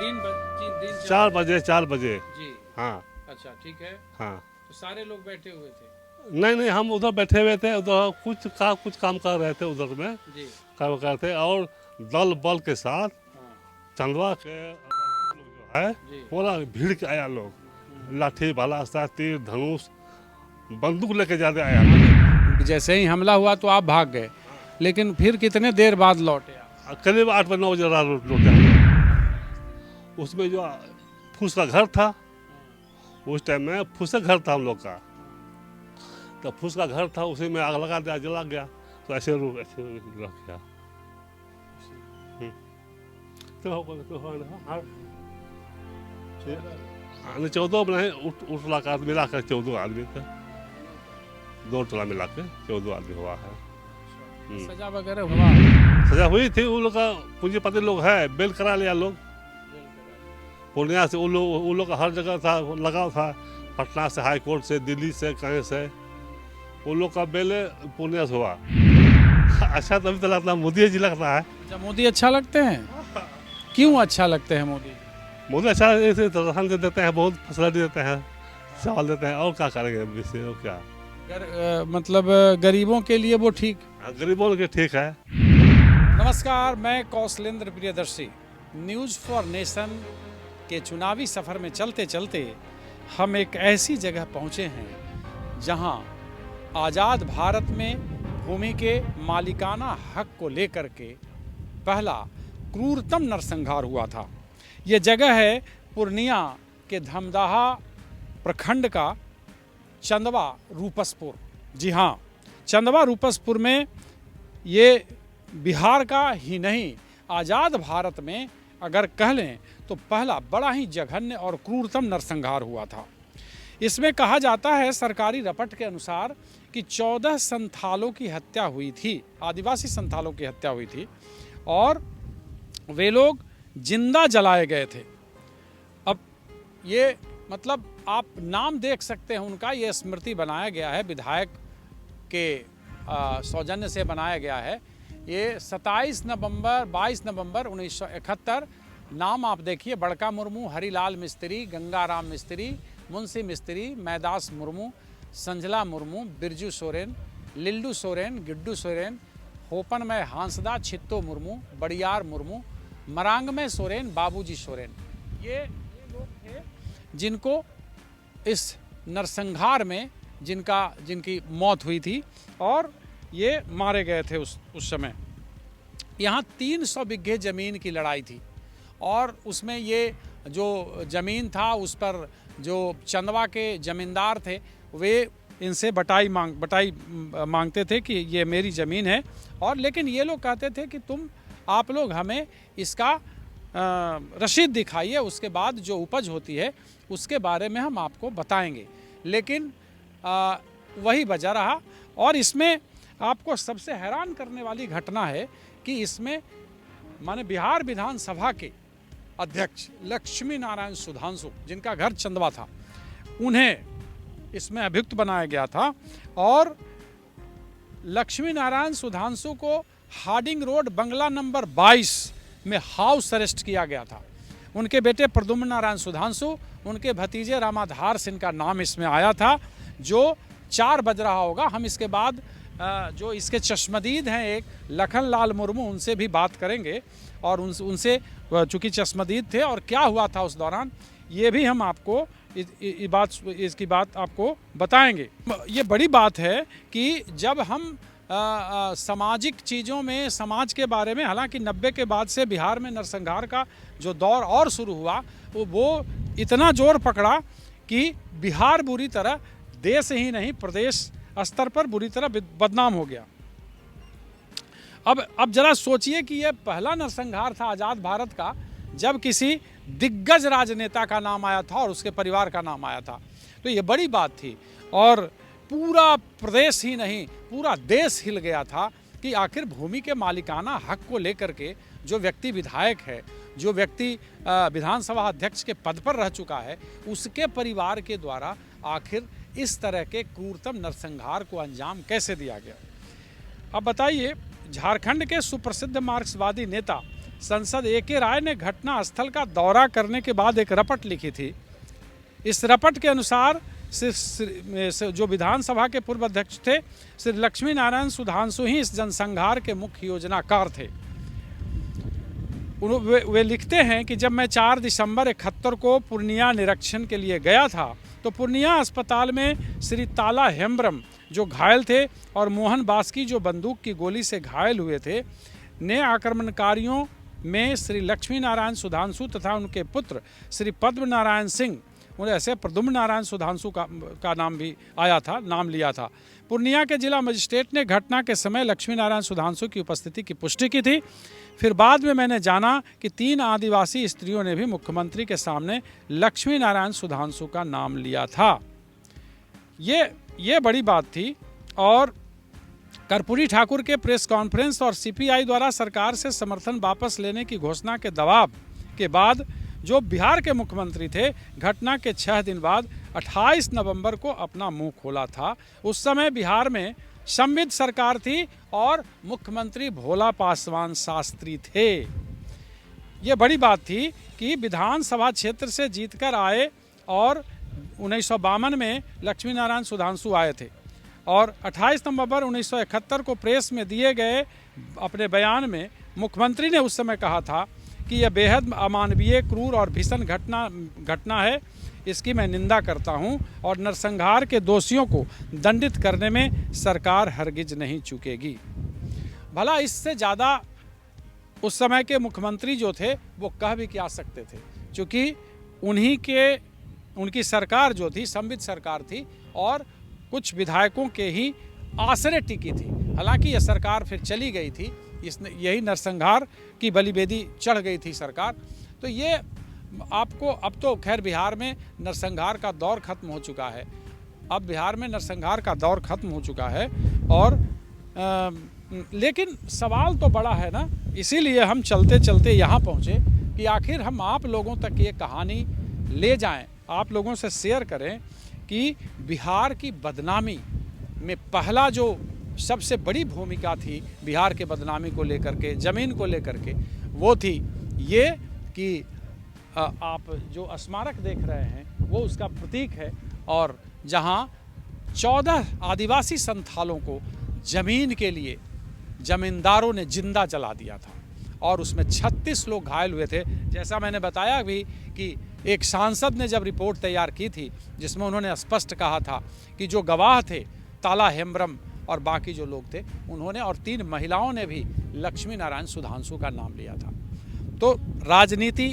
दिन 4 बजे जी। हाँ अच्छा ठीक है। हाँ। तो सारे लोग बैठे हुए थे। नहीं, हम उधर बैठे हुए थे, उधर कुछ काम कर रहे थे उधर में, जी। काम कर रहे थे, और दल बल के साथ हाँ। चंदवा के लोग जो है जी। पूरा भीड़ के आया लोग, लाठी भाला सा तीर धनुष बंदूक लेके ज्यादा आया लोग। जैसे ही हमला हुआ तो आप भाग गए, लेकिन फिर कितने देर बाद लौटे आप? करीब 8 बजे 9 बजे रात लौटे हम लोग। उसमें जो फूस का घर था, उस टाइम में फूस का घर था हम लोग का, तो फूस का घर था, उसी में आग लगा दिया, जला गया, तो ऐसे रख गया। तो 14 नहीं, उठला का मिला कर 14 आदमी थे, 2 टोला मिला के 14 आदमी हुआ है। सजा वगैरह हुआ? सजा हुई थी, उन लोग का पूंजीपति लोग है, बेल करा लिया लोग पूर्णिया से। उन लोग का हर जगह था, लगा था, पटना से, हाई कोर्ट से, दिल्ली से, कहीं से, उन लोग का बेल पूर्णिया से हुआ। अच्छा तभी तो लगता है मोदी जी लगता है। अच्छा, मोदी अच्छा लगते हैं? क्यों अच्छा लगते हैं मोदी? मोदी अच्छा राशन देते हैं, बहुत फैसिलिटी देते हैं, चावल देते हैं, और क्या करेंगे विषय और क्या। मतलब गरीबों के लिए वो ठीक? गरीबों के ठीक है। नमस्कार, मैं Kaushalendra Priyadarshi. News for nation के चुनावी सफ़र में चलते चलते हम एक ऐसी जगह पहुंचे हैं जहां आज़ाद भारत में भूमि के मालिकाना हक को लेकर के पहला क्रूरतम नरसंहार हुआ था। ये जगह है पूर्णिया के धमदाहा प्रखंड का चंदवा रूपसपुर। जी हाँ, चंदवा रूपसपुर में ये बिहार का ही नहीं, आज़ाद भारत में अगर कह लें तो पहला बड़ा ही जघन्य और क्रूरतम नरसंहार हुआ था। इसमें कहा जाता है सरकारी रपट के अनुसार कि 14 संथालों की हत्या हुई थी, आदिवासी संथालों की हत्या हुई थी, और वे लोग जिंदा जलाए गए थे। अब ये मतलब आप नाम देख सकते हैं उनका, ये स्मृति बनाया गया है, विधायक के सौजन्य से बनाया गया है। ये 22 नवंबर 1971। नाम आप देखिए, बड़का मुर्मू, हरिलाल मिस्त्री, गंगाराम मिस्त्री, मुंशी मिस्त्री, मैदास मुर्मू, संजला मुर्मू, बिरजू सोरेन, लिल्डू सोरेन, गिड्डू सोरेन, होपनमय हांसदा, छित्तो मुर्मू, बड़ियार मुर्मू, मरांगमय सोरेन, बाबूजी सोरेन। ये लोग थे जिनको इस नरसंहार में जिनकी मौत हुई थी, और ये मारे गए थे उस समय। यहाँ 300 बिघे ज़मीन की लड़ाई थी, और उसमें ये जो ज़मीन था उस पर जो चंदवा के ज़मींदार थे वे इनसे बटाई मांगते थे कि ये मेरी ज़मीन है, और लेकिन ये लोग कहते थे कि आप लोग हमें इसका रसीद दिखाइए, उसके बाद जो उपज होती है उसके बारे में हम आपको बताएंगे। लेकिन वही बजा रहा। और इसमें आपको सबसे हैरान करने वाली घटना है कि इसमें माने बिहार विधानसभा के अध्यक्ष लक्ष्मी नारायण सुधांशु, जिनका घर चंदवा था, उन्हें इसमें अभियुक्त बनाया गया था, और लक्ष्मी नारायण सुधांशु को हार्डिंग रोड बंगला नंबर 22 में हाउस अरेस्ट किया गया था। उनके बेटे प्रद्युम्न नारायण सुधांशु, उनके भतीजे रामाधार सिंह का नाम इसमें आया था, जो 4 बज रहा होगा। हम इसके बाद जो इसके चश्मदीद हैं एक लखन लाल मुर्मू, उनसे भी बात करेंगे, और उनसे चूँकि चश्मदीद थे और क्या हुआ था उस दौरान, ये भी हम आपको इसकी बात आपको बताएंगे। ये बड़ी बात है कि जब हम सामाजिक चीज़ों में, समाज के बारे में, हालांकि 90 के बाद से बिहार में नरसंहार का जो दौर और शुरू हुआ वो इतना जोर पकड़ा कि बिहार बुरी तरह, देश ही नहीं प्रदेश स्तर पर बुरी तरह बदनाम हो गया। अब जरा सोचिए कि यह पहला नरसंहार था आज़ाद भारत का जब किसी दिग्गज राजनेता का नाम आया था और उसके परिवार का नाम आया था, तो ये बड़ी बात थी, और पूरा प्रदेश ही नहीं पूरा देश हिल गया था कि आखिर भूमि के मालिकाना हक को लेकर के जो व्यक्ति विधायक है, जो व्यक्ति विधानसभा अध्यक्ष के पद पर रह चुका है, उसके परिवार के द्वारा आखिर इस तरह के क्रूरतम नरसंहार को अंजाम कैसे दिया गया। अब बताइए, झारखंड के सुप्रसिद्ध मार्क्सवादी नेता सांसद ए.के. राय ने घटना स्थल का दौरा करने के बाद एक रपट लिखी थी। इस रपट के अनुसार जो विधानसभा के पूर्व अध्यक्ष थे श्री लक्ष्मी नारायण सुधांशु ही इस जनसंहार के मुख्य योजनाकार थे। वे लिखते हैं कि जब मैं 4 दिसंबर 71 को पूर्णिया निरीक्षण के लिए गया था तो पूर्णिया अस्पताल में श्री ताला हेम्ब्रम जो घायल थे और मोहन बास्की जो बंदूक की गोली से घायल हुए थे ने आक्रमणकारियों में श्री लक्ष्मी नारायण सुधांशु तथा उनके पुत्र श्री पद्म नारायण सिंह, उन्हें ऐसे प्रद्युम्न नारायण सुधांशु का नाम भी आया था, नाम लिया था। पूर्णिया के जिला मजिस्ट्रेट ने घटना के समय लक्ष्मी नारायण सुधांशु की उपस्थिति की पुष्टि की थी। फिर बाद में मैंने जाना कि 3 आदिवासी स्त्रियों ने भी मुख्यमंत्री के सामने लक्ष्मी नारायण सुधांशु का नाम लिया था। ये बड़ी बात थी। और कर्पूरी ठाकुर के प्रेस कॉन्फ्रेंस और सीपीआई द्वारा सरकार से समर्थन वापस लेने की घोषणा के दबाव के बाद जो बिहार के मुख्यमंत्री थे, घटना के 6 दिन बाद 28 नवंबर को अपना मुंह खोला था। उस समय बिहार में संविध सरकार थी और मुख्यमंत्री भोला पासवान शास्त्री थे। ये बड़ी बात थी कि विधानसभा क्षेत्र से जीतकर आए और 1952 में लक्ष्मी नारायण सुधांशु आए थे और 28 नवंबर 1971 को प्रेस में दिए गए अपने बयान में मुख्यमंत्री ने उस समय कहा था कि यह बेहद अमानवीय, क्रूर और भीषण घटना है। इसकी मैं निंदा करता हूं और नरसंहार के दोषियों को दंडित करने में सरकार हरगिज नहीं चूकेगी। भला इससे ज़्यादा उस समय के मुख्यमंत्री जो थे वो कह भी क्या सकते थे, क्योंकि उनकी सरकार जो थी संविध सरकार थी और कुछ विधायकों के ही आश्रय टिकी थी। हालांकि यह सरकार फिर चली गई थी, यही नरसंहार की बलिवेदी चढ़ गई थी सरकार। तो ये आपको अब तो खैर बिहार में नरसंहार का दौर खत्म हो चुका है। अब बिहार में नरसंहार का दौर खत्म हो चुका है और लेकिन सवाल तो बड़ा है ना। इसीलिए हम चलते चलते यहाँ पहुँचे कि आखिर हम आप लोगों तक ये कहानी ले जाएं, आप लोगों से शेयर करें कि बिहार की बदनामी में पहला जो सबसे बड़ी भूमिका थी बिहार के बदनामी को लेकर के, ज़मीन को लेकर के, वो थी ये कि आप जो स्मारक देख रहे हैं वो उसका प्रतीक है। और जहां 14 आदिवासी संथालों को ज़मीन के लिए ज़मींदारों ने जिंदा जला दिया था और उसमें 36 लोग घायल हुए थे। जैसा मैंने बताया भी कि एक सांसद ने जब रिपोर्ट तैयार की थी जिसमें उन्होंने स्पष्ट कहा था कि जो गवाह थे ताला हेम्ब्रम और बाकी जो लोग थे उन्होंने, और 3 महिलाओं ने भी लक्ष्मी नारायण सुधांशु का नाम लिया था। तो राजनीति,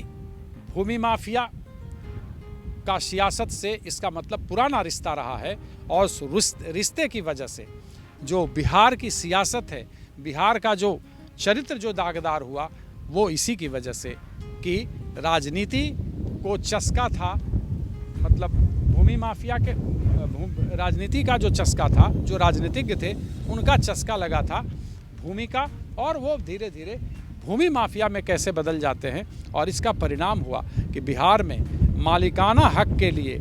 भूमि माफिया का सियासत से इसका मतलब पुराना रिश्ता रहा है और उस रिश्ते की वजह से जो बिहार की सियासत है, बिहार का जो चरित्र जो दागदार हुआ वो इसी की वजह से कि राजनीति को चस्का था, मतलब भूमि माफिया के राजनीति का जो चस्का था, जो राजनीतिज्ञ थे उनका चस्का लगा था भूमि का, और वो धीरे धीरे भूमि माफिया में कैसे बदल जाते हैं। और इसका परिणाम हुआ कि बिहार में मालिकाना हक के लिए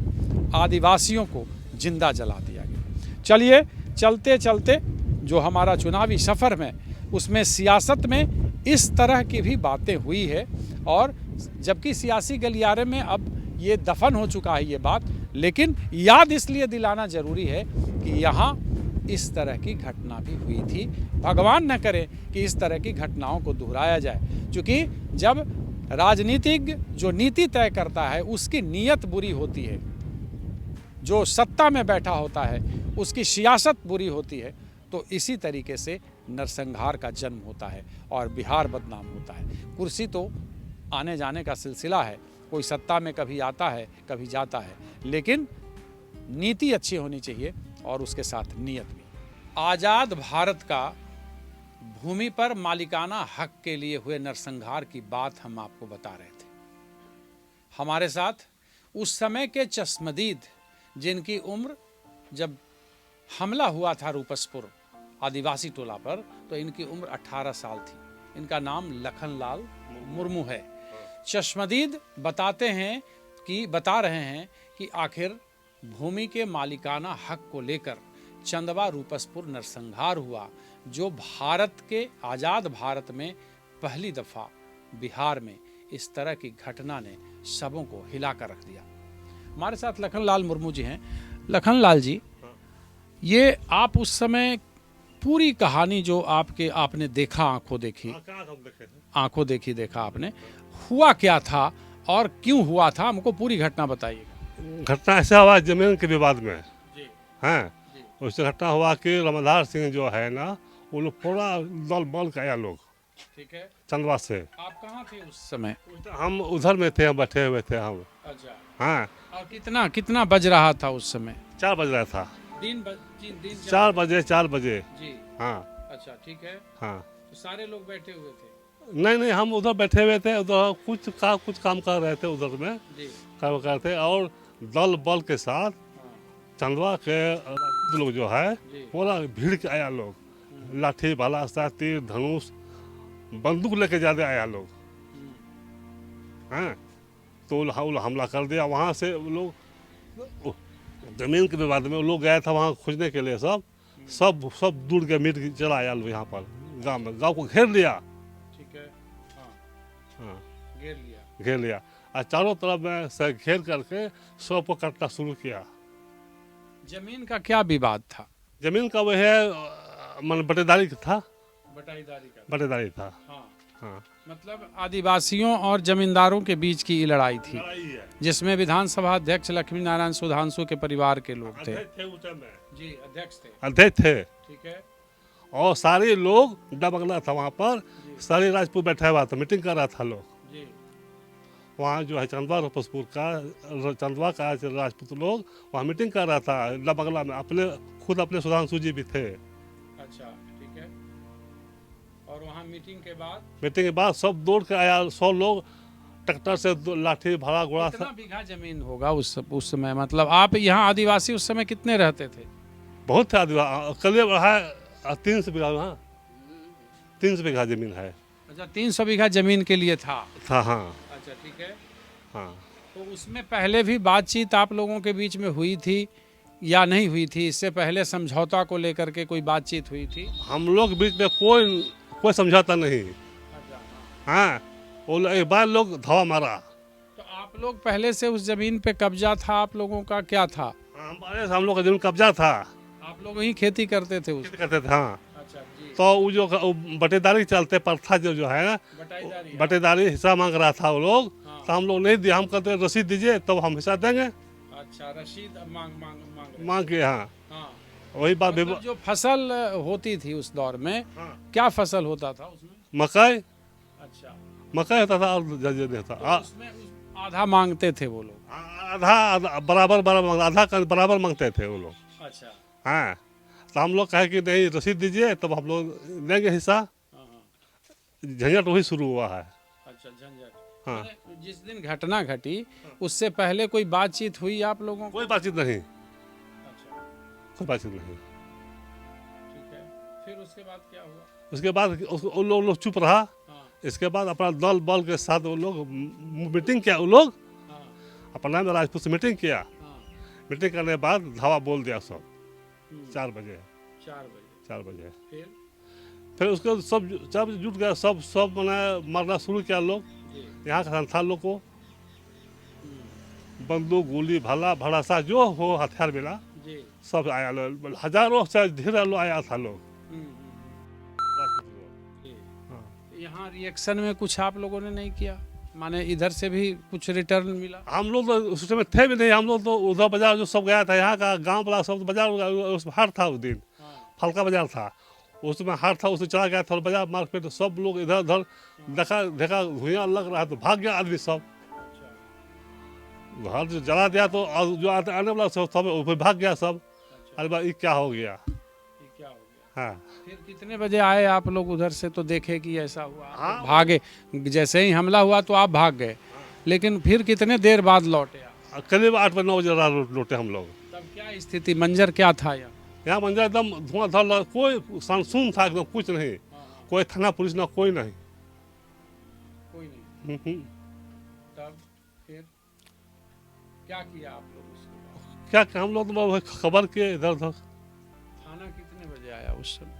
आदिवासियों को जिंदा जला दिया गया। चलिए चलते चलते जो हमारा चुनावी सफ़र में उसमें सियासत में इस तरह की भी बातें हुई है, और जबकि सियासी गलियारे में अब ये दफन हो चुका है ये बात, लेकिन याद इसलिए दिलाना ज़रूरी है कि यहाँ इस तरह की घटना भी हुई थी। भगवान न करे कि इस तरह की घटनाओं को दोहराया जाए, क्योंकि जब राजनीतिज्ञ जो नीति तय करता है उसकी नीयत बुरी होती है, जो सत्ता में बैठा होता है उसकी सियासत बुरी होती है, तो इसी तरीके से नरसंहार का जन्म होता है और बिहार बदनाम होता है। कुर्सी तो आने जाने का सिलसिला है, कोई सत्ता में कभी आता है कभी जाता है, लेकिन नीति अच्छी होनी चाहिए और उसके साथ नीयत भी। आज़ाद भारत का भूमि पर मालिकाना हक के लिए हुए नरसंहार की बात हम आपको बता रहे थे। हमारे साथ उस समय के चश्मदीद, जिनकी उम्र, जब हमला हुआ था रूपसपुर आदिवासी टोला पर, तो इनकी उम्र 18 साल थी। इनका नाम लखनलाल मुर्मू है। चश्मदीद बता रहे हैं कि आखिर भूमि के मालिकाना हक को लेकर चंदवा रूपसपुर नरसंहार हुआ, जो भारत के आज़ाद भारत में पहली दफ़ा बिहार में इस तरह की घटना ने सबों को हिला कर रख दिया। हमारे साथ लखनलाल मुर्मू जी हैं। लखनलाल जी, ये आप उस समय पूरी कहानी जो आपने देखा, आंखों देखी देखा आपने, हुआ क्या था और क्यों हुआ था, हमको पूरी घटना बताइएगा। घटना ऐसा हुआ जमीन के विवाद में जी हैं। जी उससे घटना हुआ कि रमदार सिंह जो है ना, वो लोग पूरा दल बल का आया लोग ठीक है। चंदवा से। आप कहाँ थे उस समय? हम उधर में थे, हम बैठे हुए थे हम। अच्छा। हाँ, और कितना कितना बज रहा था उस समय? 4 बज रहा था। दिन 4 बजे जी। हाँ अच्छा, ठीक है। हाँ। तो सारे लोग बैठे हुए थे? नहीं, हम उधर बैठे हुए थे, उधर कुछ काम कर रहे थे उधर में, जी। काम करते, और दल बल के साथ हाँ, चंदवा के लोग जो है जी। पूरा भीड़ के आया लोग, लाठी भाला सा तीर धनुष बंदूक लेके ज्यादा आया लोग हैं। तो वो हमला कर दिया। वहाँ से वो लोग जमीन के विवाद में वो लोग गया था वहाँ खोजने के लिए, सब दूर के मिट के चला आया लोग यहाँ पर गांव में, गांव को घेर लिया। ठीक है। हाँ, हाँ, घेर लिया। और चारों तरफ में से घेर करके सब को काटना शुरू किया। जमीन का क्या विवाद था? जमीन का वह है मन बटेदारी था। बटेदारी था। हाँ। हाँ, मतलब आदिवासियों और जमींदारों के बीच की लड़ाई थी, लड़ाई है। जिसमें विधानसभा अध्यक्ष लक्ष्मी नारायण सुधांशु के परिवार के लोग थे। अध्यक्ष थे उस टाइम में। जी, अध्यक्ष थे। अध्यक्ष थे। ठीक है। और सारे लोग डबगला था वहाँ पर, सारे राजपूत बैठा हुआ था, मीटिंग कर रहा था लोग। जी। वहाँ जो है चंदवा रपसपुर का, चंदवा का राजपूत लोग वहाँ मीटिंग कर रहा था डबगला में। खुद अपने सुधांशु जी भी थे। अच्छा, ठीक है। और वहाँ मीटिंग के बाद सब दौड़ के आया, 100 लोग ट्रैक्टर से लाठी भाड़ा घोड़ा से। कितना बीघा जमीन होगा उस समय? मतलब आप यहाँ आदिवासी उस समय कितने रहते थे? बहुत थे आदिवासी, करीब है 300 बीघा। हाँ, 300 बीघा जमीन है। अच्छा, 300 बीघा जमीन के लिए था। हाँ। अच्छा, ठीक है। हाँ, तो उसमें पहले भी बातचीत आप लोगों के बीच में हुई थी या नहीं हुई थी? इससे पहले समझौता को लेकर के कोई बातचीत हुई थी? हम लोग बीच में कोई समझौता नहीं। अच्छा, हाँ, वो एक बार लोग धावा मारा। तो आप लोग पहले से उस जमीन पे कब्जा था, आप लोगों का क्या था? हम लोग का जमीन कब्जा था। आप लोग वहीं खेती करते थे खेती करते थे। हाँ। अच्छा जी। तो वो जो बटेदारी चलते प्रथा जो है ना, बटेदारी हिस्सा मांग रहा था वो लोग। हाँ। तो हम लोग नहीं दिए, हम कहते रसीद दीजिए तब हम हिस्सा देंगे। अच्छा, रसीद मांग के। हाँ, हाँ। वही बात। मतलब जो फसल होती थी उस दौर में, हाँ। क्या फसल होता था उसमें? मकई अच्छा, होता था और नहीं था। तो उसमें आधा मांगते थे वो लोग? आधा बराबर आधा का बराबर मांगते थे वो लोग। अच्छा। हाँ, तो हम लोग कहे कि नहीं रसीद दीजिए तब हम लोग देंगे हिस्सा। हाँ। झंझट वही शुरू हुआ है। अच्छा, झंझट। हाँ। जिस दिन घटना घटी उससे पहले कोई बातचीत हुई आप लोगों को? कोई बातचीत नहीं। अच्छा, कोई बातचीत नहीं। ठीक है। फिर उसके बाद क्या हुआ? उसके बाद वो लोग चुप रहा। हाँ। इसके बाद अपना दल बल के साथ वो लोग मीटिंग किया। वो लोग हाँ। अपना में राजपूत से मीटिंग किया। हाँ। मीटिंग करने के बाद धावा बोल दिया सब। 4 बजे। 4 बजे। फिर उसको सब जुट गया, सब मैंने मारना शुरू किया लोग। यहाँ का संस्थान लोग को बंदूक गोली भाला भड़ासा जो हो हथियार मिला सब आया लोग। हजारों से ढेर लोग आया था लोग। यहाँ रिएक्शन में कुछ आप लोगों ने नहीं किया? माने इधर से भी कुछ रिटर्न मिला? हम लोग तो उस समय थे भी नहीं। हम लोग तो उधर बाजार जो सब गया था, यहाँ का गांव वाला सब बाजार, उसमें हाट था उस दिन। फलका बाजार था, उसमें हाट था, उसमें चला गया था बाजार मार्केट। तो सब लोग इधर उधर देखा धुआं लग रहा तो भाग गया आदमी सब। घर जो जला दिया तो जो आने वाला सब भाग गया सब। अरे भाई ये क्या हो गया? हाँ। फिर कितने बजे आए आप लोग उधर से तो देखे कि ऐसा हुआ? हाँ। भागे, जैसे ही हमला हुआ तो आप भाग गए, लेकिन फिर कितने देर बाद लौटे आप? करीब 8 बजे 9 बजे लौटे हम लोग। तब क्या स्थिति, मंजर क्या था यहाँ मंजर एकदम धुआंधार, कोई सुन था एकदम, कुछ नहीं। कोई थाना पुलिस ना, कोई नहीं। तब फिर क्या किया आप लोग उसके बाद? क्या हम लोग तो खबर के इधर उधर। थाना कितने बजे आया उस समय?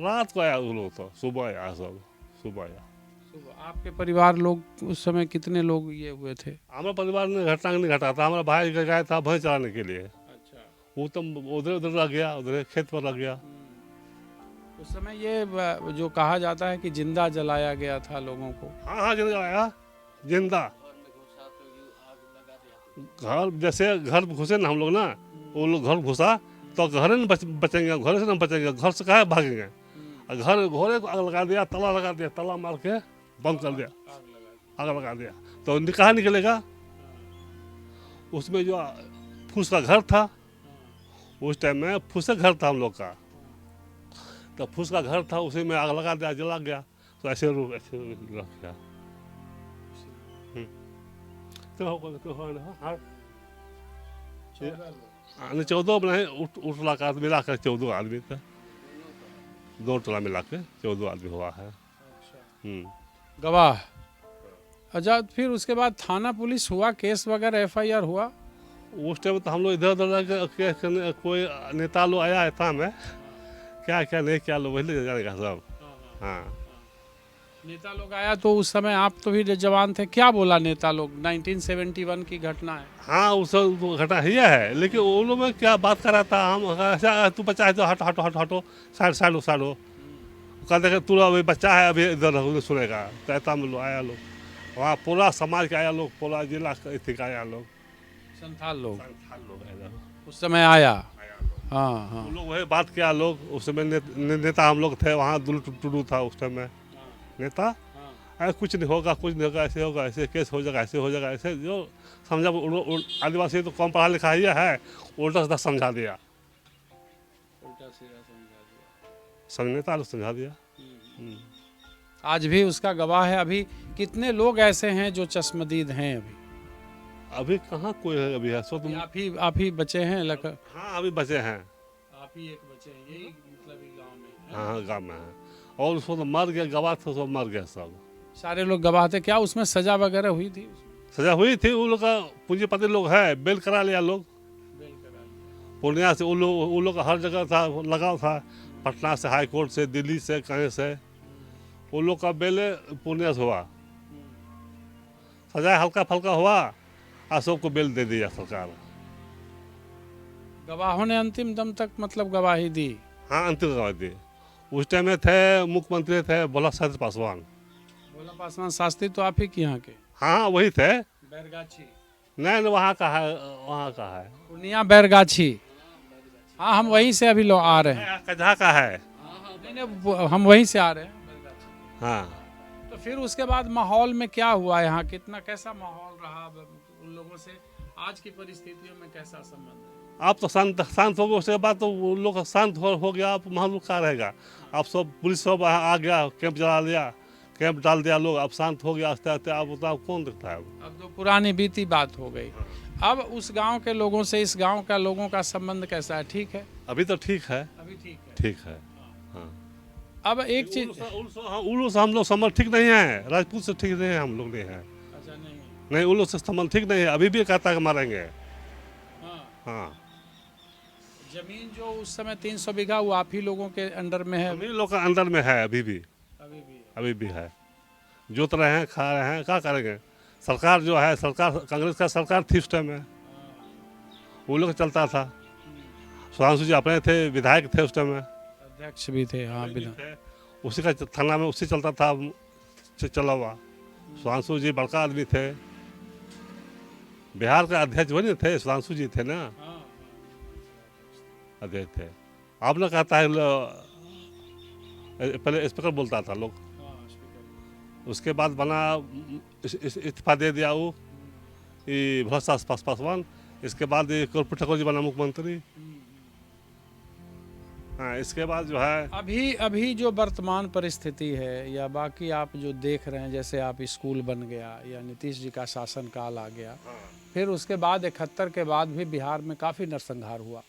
रात को आया वो लोग, तो सुबह आया सब। सुबह आया। सुबह आपके परिवार लोग उस समय कितने लोग ये हुए थे? हमारे परिवार ने घटना नहीं घटा था। हमारा भाई गया था भैंस चराने के लिए। अच्छा। वो तो उधर उधर रह गया, उधर खेत पर रह गया। उस समय ये जो कहा जाता है कि जिंदा जलाया गया था लोगों को। हाँ हाँ, जिंदा आया, जिंदा। घर जैसे घर घुसे ना हम लोग ना, वो लोग घर घुसा तो घर नहीं बचेंगे, घर से नहीं बचेंगे, घर से कहाँ भागेंगे। और घर घोड़े को आग लगा दिया, तला लगा दिया, तला मार के बंद कर दिया, आग लगा दिया। तो कहाँ निकलेगा? उसमें जो फूस का घर था, उस टाइम में फूस का घर था हम लोग का, तो फूस का घर था, उसी में आग लगा दिया, जला गया। तो ऐसे रख गया। तो 14 बनाए, उठला का मिला कर 14 आदमी थे, 2 टोला मिला के 14 आदमी हुआ है। गवाह। अच्छा, फिर उसके बाद थाना पुलिस हुआ, केस वगैरह FIR हुआ? उस टाइम तो हम लोग इधर उधर कोई नेता लोग आया है था में, क्या क्या नहीं क्या लोग वही जानेगा सब। हाँ, नेता लोग आया तो उस समय आप तो भी जवान थे, क्या बोला नेता लोग? 1971 की घटना है। हाँ, उस घटना ही है, लेकिन वो लोग में क्या बात कर रहा था, हम ऐसा तू बच्चा है तो हटो हटो हटो हटो, साइड हो। कहते तू अभी बच्चा है, अभी इधर सुनेगा। तो ऐसा हम लोग आया, लोग वहाँ पूरा समाज के आया लोग, पूरा जिला का आया लोग, संथाल लोग आया उस समय आया। लोग। हाँ हाँ। वो लोग वही बात किया लोग। उस समय नेता हम लोग थे वहाँ, दुलू टुडू था उस टाइम में नेता। अरे कुछ नहीं होगा, कुछ नहीं होगा, ऐसे होगा, ऐसे केस हो जाएगा, ऐसे हो जाएगा, ऐसे जो समझा। आदिवासी तो कम पढ़ा लिखा ही है, उल्टा सीधा समझा दिया, नेता लोग समझा दिया। आज भी उसका गवाह है। अभी कितने लोग ऐसे हैं जो चश्मदीद हैं? अभी कहाँ कोई है, अभी है सो तुम। आप ही बचे हैं लगभग? हाँ, अभी बचे हैं, आप ही एक बचे हैं, यही मतलब गांव में? हाँ, गाँव में है। और उसको तो मर गया, गवाह था, सब मर गया सब। सारे लोग गवाह थे। क्या उसमें सजा वगैरह हुई थी? सजा हुई थी। वो लोग का पूंजीपति लोग है, बेल करा लिया लोग पूर्णिया से। वो लोग का हर जगह था लगाव था, पटना से, हाई कोर्ट से, दिल्ली से, कहीं से। वो लोग का बेल पूर्णिया से हुआ, सजा हल्का फल्का हुआ, और सबको बेल दे दिया सरकार। गवाहों ने अंतिम दम तक मतलब गवाही दी? हाँ, अंतिम गवाही दी। उस टाइम में थे मुख्यमंत्री थे भोला शास्त्री पासवान। भोला पासवान शास्त्री तो आप ही के यहाँ के? हाँ, वही थे। बैरगाछी? नहीं, वहाँ का है, वहाँ का है पूर्णिया बैरगाछी। हाँ, हम वहीं से अभी लोग आ रहे हैं। कजहा का है। नहीं, हम वहीं से आ रहे हैं। हाँ, तो फिर उसके बाद माहौल में क्या हुआ यहाँ? कैसा माहौल रहा उन लोगों से? आज की परिस्थितियों में कैसा संबंध है? आप तो शांत हो गए। उसके बाद तो वो लोग शांत हो गया। आप माहौल कहाँ रहेगा? आप सब पुलिस सब आ गया, कैंप जला लिया, कैंप डाल दिया लोग, अब शांत हो गया आस्ते आस्ते। आप बताओ कौन दिखता है? अब तो पुरानी बीती बात हो गई। अब उस गांव के लोगों से इस गांव का लोगों का संबंध कैसा है? ठीक है? अभी तो ठीक है, अभी ठीक है। ठीक है। हाँ। अब एक चीज, उल्लू से हम लोग संबंध ठीक नहीं है, राजपूत से ठीक नहीं है, हम लोग नहीं है। अच्छा, नहीं, उल्लू से संबंध ठीक नहीं है। अभी भी कहता है मारेंगे। हाँ। जमीन जो उस समय 300 बीघा वो आप ही लोगों के अंडर में है? हम ही लोग का अंडर में है, अभी भी है। जोत रहे हैं, खा रहे हैं, क्या करेंगे? सरकार जो है, सरकार कांग्रेस का सरकार थी उस टाइम में, वो लोग चलता था। सुधांशु जी अपने थे, विधायक थे उस टाइम में, अध्यक्ष भी थे। हाँ, उसी का थाना में उसी चलता था, चला हुआ। सुधांशु जी बड़का आदमी थे, बिहार का अध्यक्ष वही थे, सुधांशु जी थे ना, अध्यक्ष थे। आपने कहता है पहले स्पीकर बोलता था लोग, उसके बाद बना इस्तीफा दे दिया वो भोला पासवान। इसके बाद कर्पूरी ठाकुर जी बना मुख्यमंत्री। हाँ, इसके बाद जो है अभी जो वर्तमान परिस्थिति है, या बाकी आप जो देख रहे हैं, जैसे आप स्कूल बन गया, या नीतीश जी का शासन काल आ गया, फिर उसके बाद 71 के बाद भी बिहार में काफ़ी नरसंहार हुआ,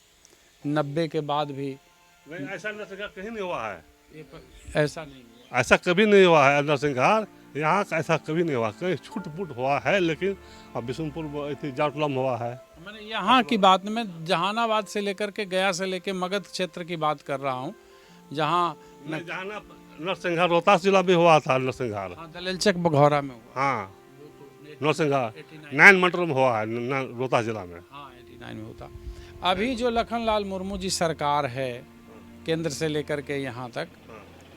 90 के बाद भी। नहीं, ऐसा नरसंहार कहीं नहीं हुआ है। ऐसा नहीं हुआ, ऐसा कभी नहीं हुआ है नरसंहार यहाँ का, ऐसा कभी नहीं हुआ। कहीं छूट फूट हुआ है, लेकिन अब बिशुनपुर जाटलम हुआ है। मैंने यहाँ की बात में जहानाबाद से लेकर के, गया से लेकर मगध क्षेत्र की बात कर रहा हूँ, जहाँ नरसिंहार रोहतास जिला में हुआ था, नरसिंहार। हाँ, दलेलचक बघौरा में हुआ। हाँ, नरसिंहार 9 मंडल में हुआ है, रोहतास जिला में। हाँ, 89 में होता। अभी जो लखनलाल मुर्मू जी सरकार है, केंद्र से लेकर के यहाँ तक,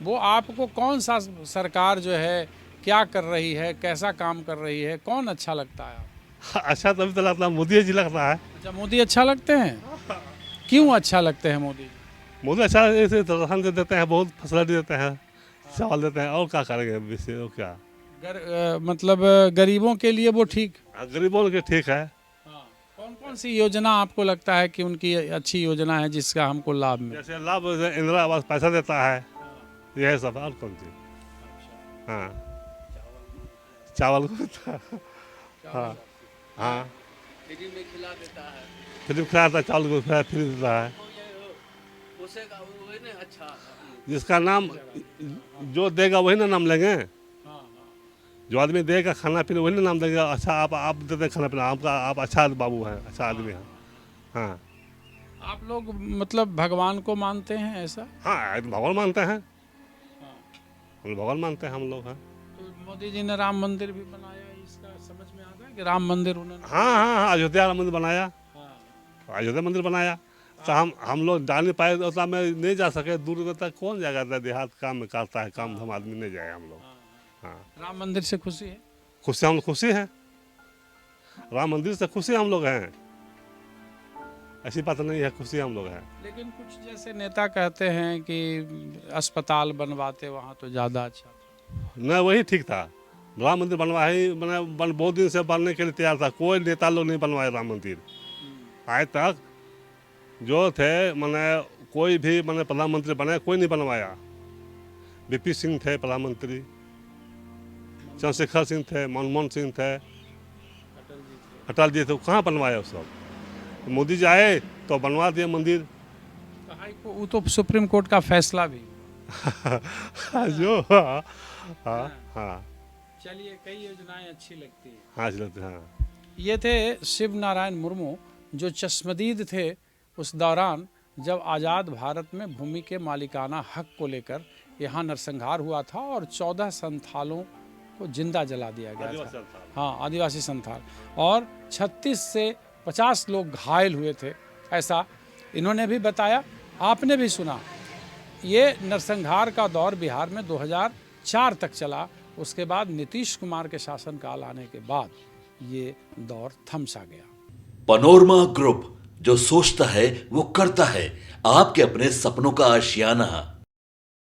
वो आपको कौन सा सरकार जो है क्या कर रही है, कैसा काम कर रही है, कौन अच्छा लगता है? अच्छा तभी तो लगता है, मोदी जी लगता है। अच्छा, मोदी अच्छा लगते हैं? क्यों अच्छा लगते हैं मोदी? मोदी अच्छा ऐसे राशन दे देते हैं, बहुत फैसिलिटी देते हैं, चावल देते हैं, और क्या करेंगे वैसे, और क्या। मतलब गरीबों के लिए वो ठीक। गरीबों के ठीक है। हाँ, कौन कौन सी योजना आपको लगता है कि उनकी अच्छी योजना है जिसका हमको लाभ मिले? जैसे लाभ इंदिरा आवास पैसा देता है, यही सब, और कौन सी। हाँ, चावल को देता है। हाँ हाँ, फ्री में खिला देता है। फ्री खिलाता है, चावल को फ्री देता है। उसे का वो है ना अच्छा। जिसका नाम जो देगा वही ना नाम लेंगे। जो आदमी देगा खाना पीना वही ना नाम देगा। अच्छा आप देते हैं खाना पीना, आपका आप अच्छा बाबू हैं, अच्छा आदमी हैं। हाँ, आप लोग मतलब भगवान को मानते हैं ऐसा? हाँ, भगवान मानते हैं, हम भगवान मानते हैं हम लोग हैं। तो मोदी जी ने राम मंदिर भी बनाया, इसका समझ में आता है कि राम मंदिर उन्होंने? हाँ हाँ हाँ, अयोध्या राम मंदिर बनाया, हाँ। अयोध्या मंदिर बनाया। तो हम लोग जा नहीं पाए, उतना में नहीं जा सके, दूर तक कौन जाएगा, देहात काम में करता है, काम हम आदमी नहीं जाएगा हम लोग। हाँ, राम मंदिर से खुशी है? खुशी, हम खुशी हैं, राम मंदिर से खुशी हम लोग हैं, ऐसी बात नहीं है, खुशी हम लोग हैं। लेकिन कुछ जैसे नेता कहते हैं कि अस्पताल बनवाते वहाँ तो ज़्यादा अच्छा था। न वही ठीक था, राम मंदिर बनवा ही बहुत दिन से बनने के लिए तैयार था, कोई नेता लोग नहीं बनवाए राम मंदिर आज तक। जो थे मैंने कोई भी मैंने प्रधानमंत्री बने, कोई नहीं बनवाया। बीपी सिंह थे प्रधानमंत्री, चंद्रशेखर सिंह थे, मनमोहन सिंह थे, अटल जी थे, कहाँ बनवाया सब। मोदी जी आए तो बनवा दिए मंदिर। वो तो सुप्रीम कोर्ट का फैसला भी। जो हाँ हाँ हाँ, चलिए, कई योजनाएं अच्छी लगती है। हाँ चलते हाँ। ये थे शिव नारायण मुर्मू, जो चश्मदीद थे उस दौरान जब आज़ाद भारत में भूमि के मालिकाना हक को लेकर यहाँ नरसंहार हुआ था और 14 संथालों को जिंदा जला दिया गया था। हाँ, आदिवासी संथाल, और 36 से 50 लोग घायल हुए थे, ऐसा इन्होंने भी बताया, आपने भी सुना। ये नरसंहार का दौर बिहार में 2004 तक चला। उसके बाद नीतीश कुमार के शासनकाल आने के बाद ये दौर थम सा गया। पनोरमा ग्रुप, जो सोचता है वो करता है। आपके अपने सपनों का आशियाना